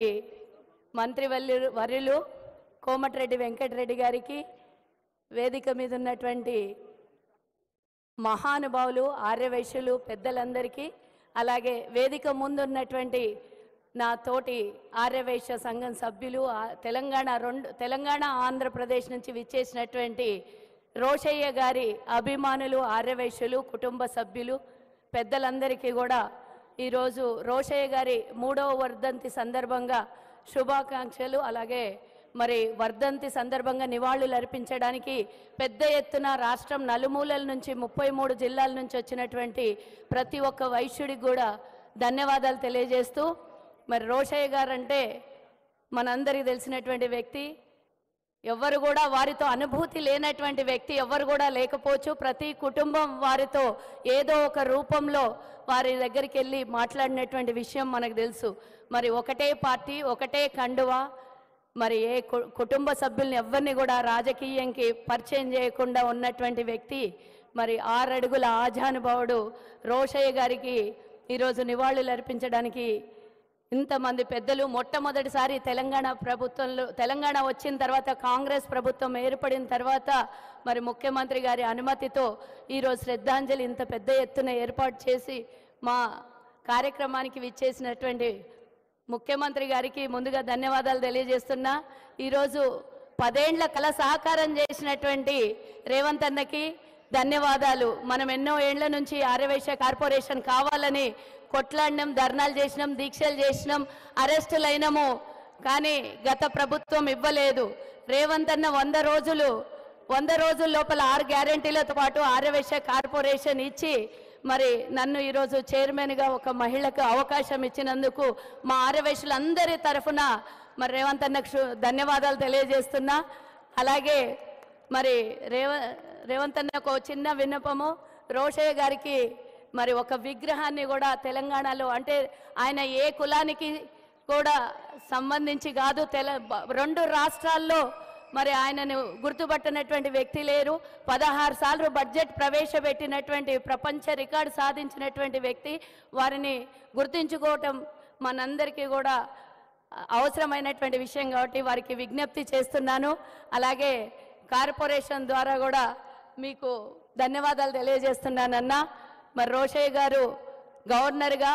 మంత్రి వర్యులు కోమటిరెడ్డి వెంకటరెడ్డి గారికి, వేదిక మీద ఉన్నటువంటి మహానుభావులు ఆర్యవైశ్యులు పెద్దలందరికీ, అలాగే వేదిక ముందున్నటువంటి నా తోటి ఆర్యవైశ్య సంఘం సభ్యులు, తెలంగాణ ఆంధ్రప్రదేశ్ నుంచి విచ్చేసినటువంటి రోషయ్య గారి అభిమానులు, ఆర్యవైశ్యులు కుటుంబ సభ్యులు పెద్దలందరికీ కూడా ఈరోజు రోషయ్య గారి 3వ వర్ధంతి సందర్భంగా శుభాకాంక్షలు. అలాగే మరి వర్ధంతి సందర్భంగా నివాళులు అర్పించడానికి పెద్ద ఎత్తున రాష్ట్రం నలుమూలల నుంచి 33 జిల్లాల నుంచి వచ్చినటువంటి ప్రతి ఒక్క వైశ్యుడికి కూడా ధన్యవాదాలు తెలియజేస్తూ, మరి రోషయ్య గారు అంటే మనందరికీ తెలిసినటువంటి వ్యక్తి. ఎవరు కూడా వారితో అనుభూతి లేనటువంటి వ్యక్తి ఎవరు కూడా లేకపోవచ్చు. ప్రతి కుటుంబం వారితో ఏదో ఒక రూపంలో వారి దగ్గరికి వెళ్ళి మాట్లాడినటువంటి విషయం మనకు తెలుసు. మరి ఒకటే పార్టీ, ఒకటే కండువా, మరి ఏ కుటుంబ సభ్యుల్ని ఎవరిని కూడా రాజకీయంకి పరిచయం చేయకుండా ఉన్నటువంటి వ్యక్తి, మరి 6 అడుగుల ఆజానుభావుడు రోషయ్య గారికి ఈరోజు నివాళులు అర్పించడానికి ఇంతమంది పెద్దలు. మొట్టమొదటిసారి తెలంగాణ వచ్చిన తర్వాత, కాంగ్రెస్ ప్రభుత్వం ఏర్పడిన తర్వాత మరి ముఖ్యమంత్రి గారి అనుమతితో ఈరోజు శ్రద్ధాంజలి ఇంత పెద్ద ఎత్తున ఏర్పాటు చేసి మా కార్యక్రమానికి విచ్చేసినటువంటి ముఖ్యమంత్రి గారికి ముందుగా ధన్యవాదాలు తెలియజేస్తున్నా. ఈరోజు 10 ఏళ్ల కల సహకారం చేసినటువంటి రేవంత్ అన్నకి ధన్యవాదాలు. మనం ఎన్నో ఏళ్ల నుంచి ఆర్యవైశ్య కార్పొరేషన్ కావాలని కొట్లాడినాం, ధర్నాలు చేసినాం, దీక్షలు చేసినాం, అరెస్టులు అయినాము, కానీ గత ప్రభుత్వం ఇవ్వలేదు. రేవంత్ అన్న 100 రోజుల లోపల 6 గ్యారెంటీలతో పాటు ఆర్యవైశ్య కార్పొరేషన్ ఇచ్చి మరి నన్ను ఈరోజు చైర్మన్గా ఒక మహిళకు అవకాశం ఇచ్చినందుకు మా ఆర్యవైశ్యులందరి తరఫున మరి రేవంత్ అన్నకు ధన్యవాదాలు తెలియజేస్తున్నా. అలాగే మరి రేవంత్ అన్నకు చిన్న విన్నపము, రోషయ్య గారికి మరి ఒక విగ్రహాన్ని కూడా తెలంగాణలో, అంటే ఆయన ఏ కులానికి కూడా సంబంధించి కాదు, 2 రాష్ట్రాల్లో మరి ఆయనను గుర్తుపట్టినటువంటి వ్యక్తి లేరు. 16 సార్లు బడ్జెట్ ప్రవేశపెట్టినటువంటి ప్రపంచ రికార్డు సాధించినటువంటి వ్యక్తి. వారిని గుర్తించుకోవటం మనందరికీ కూడా అవసరమైనటువంటి విషయం కాబట్టి వారికి విజ్ఞప్తి చేస్తున్నాను. అలాగే కార్పొరేషన్ ద్వారా కూడా మీకు ధన్యవాదాలు తెలియజేస్తున్నానన్నా. మరి రోషయ్య గారు గవర్నర్గా,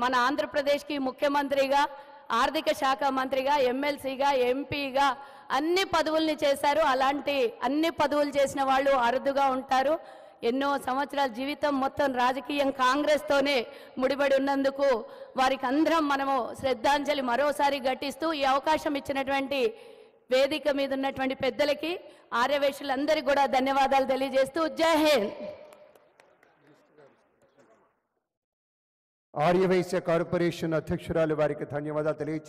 మన ఆంధ్రప్రదేశ్కి ముఖ్యమంత్రిగా, ఆర్థిక శాఖ మంత్రిగా, ఎమ్మెల్సీగా, ఎంపీగా అన్ని పదవుల్ని చేశారు. అలాంటి అన్ని పదవులు చేసిన వాళ్ళు అరుదుగా ఉంటారు. ఎన్నో సంవత్సరాల జీవితం మొత్తం రాజకీయం కాంగ్రెస్తోనే ముడిపడి ఉన్నందుకు వారికి అందరం మనము శ్రద్ధాంజలి మరోసారి ఘటిస్తూ ఈ అవకాశం ఇచ్చినటువంటి వేదిక మీద ఉన్నటువంటి పెద్దలకి, ఆర్యవైశ్యులందరికీ కూడా ధన్యవాదాలు తెలియజేస్తూ జై హింద్. ఆర్యవైశ్య కార్పొరేషన్ అధ్యక్షురాలు వారికి ధన్యవాదాలు తెలియజేస్తారు.